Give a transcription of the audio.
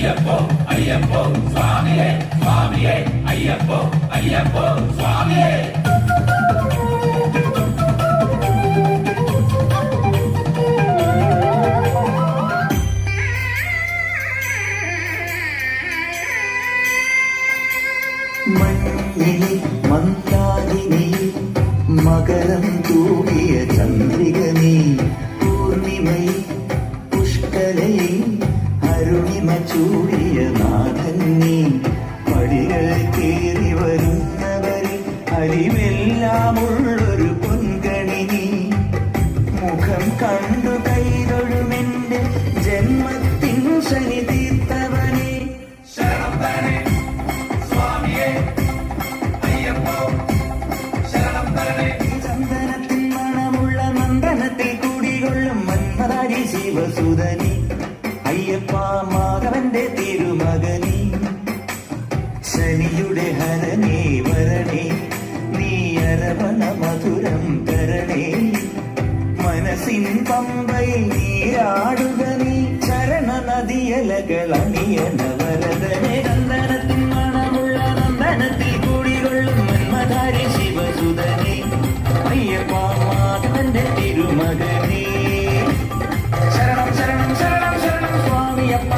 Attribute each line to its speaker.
Speaker 1: അയ്യപ്പോ അയ്യപ്പോ സ്വാമിയേ സ്വാമിയേ അയ്യപ്പോ അയ്യപ്പോ സ്വാമിയേ.
Speaker 2: മണ്ണിലെ മന്ദാകിനി മകരം തൂകിയ ചന്ദ്രിക നീ പൂർണിമയിൽ പുഷ്കലയിൽ അരുണിമ ചൂടിയ നാഥൻ നീ പടികൾ കേറി വരുന്നവരിൽ അരിവെല്ലാമുള്ളൊരു പൊൻകണി നീ മുഖം കണ്ടു കൈതൊഴുമെന്റെ ജന്മത്തിൻ ശനി തീർത്തവനെ
Speaker 1: ശരണം തരണേ സ്വാമിയേ അയ്യപ്പോ ശരണം തരണേ.
Speaker 2: ചന്ദനത്തിൻ മണമുള്ള നന്ദനത്തിൽ കൂടികൊള്ളും മന്മതാരി ശിവസുതനി അയ്യപ്പ മാധവന്റെ തിരുമകനി ശനിയുടെ ഹരനേ വരണേ നീ അരവണ മധുരം തരണേ മനസ്സിൻ പമ്പയിൽ നീരാടുക നീ ചരണ നദിയലകളണിയന വരദനെ ചന്ദനത്തിൻ മണമുള്ള നന്ദനത്തിൽ കൂടികൊള്ളും മന്മധാരി ശിവസുതനെ അയ്യപ്പ മാധവന്റെ തിരുമകനെ ശരണം ശരണം ശരണം ശരണം സ്വാമിയപ്പ